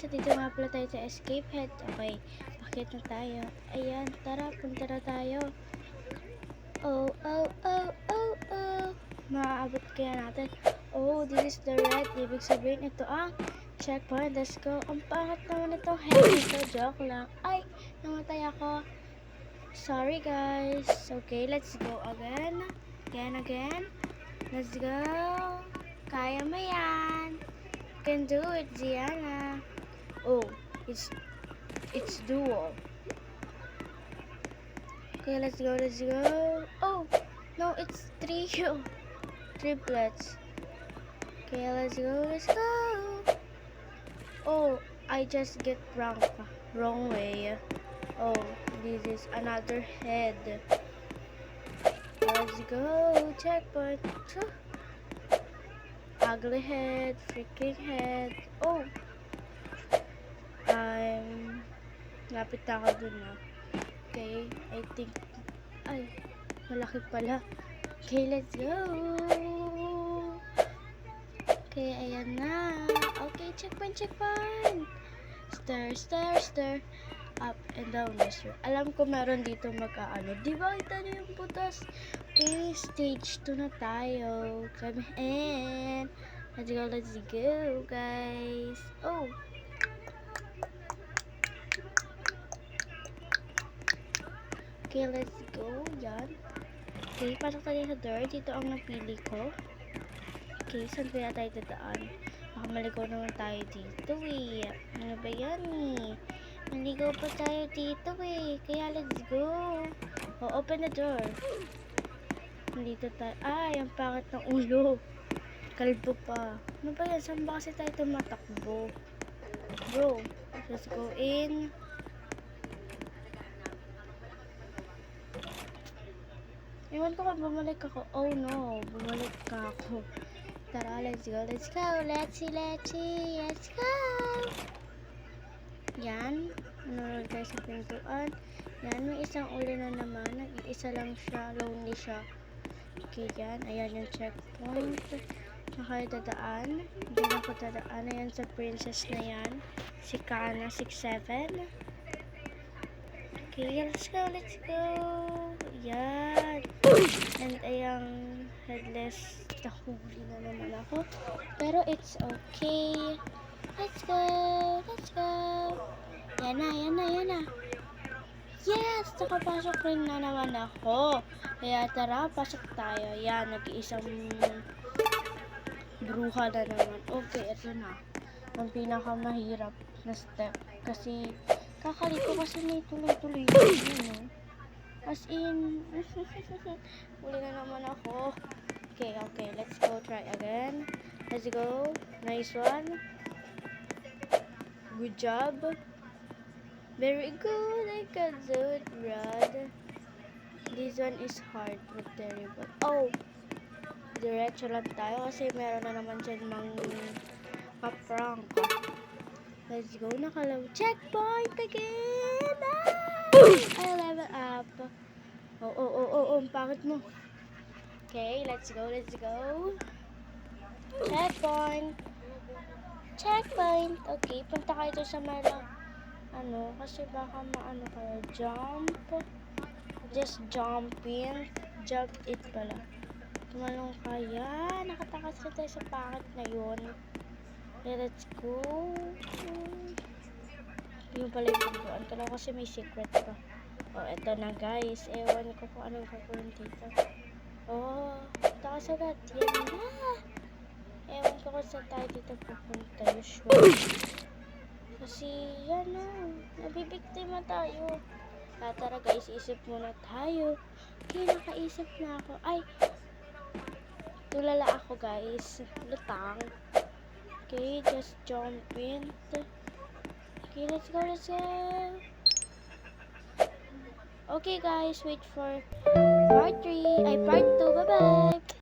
dito nga pala tayo sa escape head. Okay, bakit na tayo? Ayan, tara, punta na tayo. Oh, oh, oh, oh, oh. Maaabot kaya natin. Oh, this is the red. Ibig sabihin, ito ang checkpoint. Let's go. Ang pangat naman itong head nito. Joke lang. Ay, namatay ako. Sorry, guys. Okay, let's go again. Again. Let's go. Kaya mo yan. Can do it, Gianna. Oh, it's dual. Okay, let's go. Oh, no, it's triplets. Okay, let's go. Oh, I just get wrong way. Oh, this is another head. Let's go, checkpoint. Ugly head, freaking head. Oh, lapit na ako dun na. Okay, I think, ay, malaki pala. Okay, let's go. Okay, ayan na. Okay, checkpoint. Stir. Up and down, mister. Alam ko meron dito mag-aano. Di ba kita na yung butas? Okay, stage 2 na tayo. Come in. Let's go, guys. Oh. Okay, let's go. Yan. Okay, pasok tayo sa door. Dito ang napili ko. Okay, saan kaya tayo dadaan? Baka maligaw naman tayo dito eh. Ano ba yan eh? Maligaw pa tayo dito eh. Kaya let's go. Oh, open the door. Dito tayo. Ay, ang pangat ng ulo. Kalbo pa. Ano ba yan? Saan ba kasi tayo tumatakbo? Bro, let's go in. Ewan ko kung bumalik ako. Oh no, bumalik ka ako. Tara, let's go. Let's go. Yan. Nanonood tayo sa pintuan. Yan, may isang ulo na naman. Nag-iisa lang siya. Lonely siya. Okay, yan. Ayan yung checkpoint. Saka dadaan. Diyan ako dadaan. Ayan sa princess na yan. Si Kana, 6'7". Okay, let's go. Yan. And ayang headless. Nahuli na naman ako. Pero it's okay. Let's go. Yan na. Yes! Nakapasok rin na naman ako. Kaya tara, pasok tayo. Yan, nag-iisang bruha na naman. Okay, ito na. Ang pinakamahirap na step. Kasi, kakalito kasi may tuloy-tuloy. As in, huli na naman ako. Okay, let's go try again. Let's go. Nice one. Good job. Very good. I can do it, Brad. This one is hard but terrible. Oh, diretso lang tayo kasi meron na naman dyan prank. Let's go. Nakalaw. Checkpoint again. I level up. Oh, ang pangit mo. Okay, let's go. Checkpoint. Okay, punta kayo doon sa malang kasi baka maano kayo. Jump. Just jump in. Jump it pala. Tumalong kaya. Nakatakas na tayo sa pangit na yun. Okay, let's go. Yung pala yung pintuan ko lang kasi may secret pa. Oh, eto na guys. Ewan ko kung anong gagawin dito. Oh, taka sa lahat. Yan na. Ewan ko kung saan tayo dito pupunta. Usually. Kasi yan na. Nabibiktima tayo. Tara guys, isip muna tayo. Okay, nakaisip na ako. Ay, tulala ako guys. Lutang. Okay, just jump in. Okay, let's go. Okay guys, wait for part 3. Part 2. Bye-bye.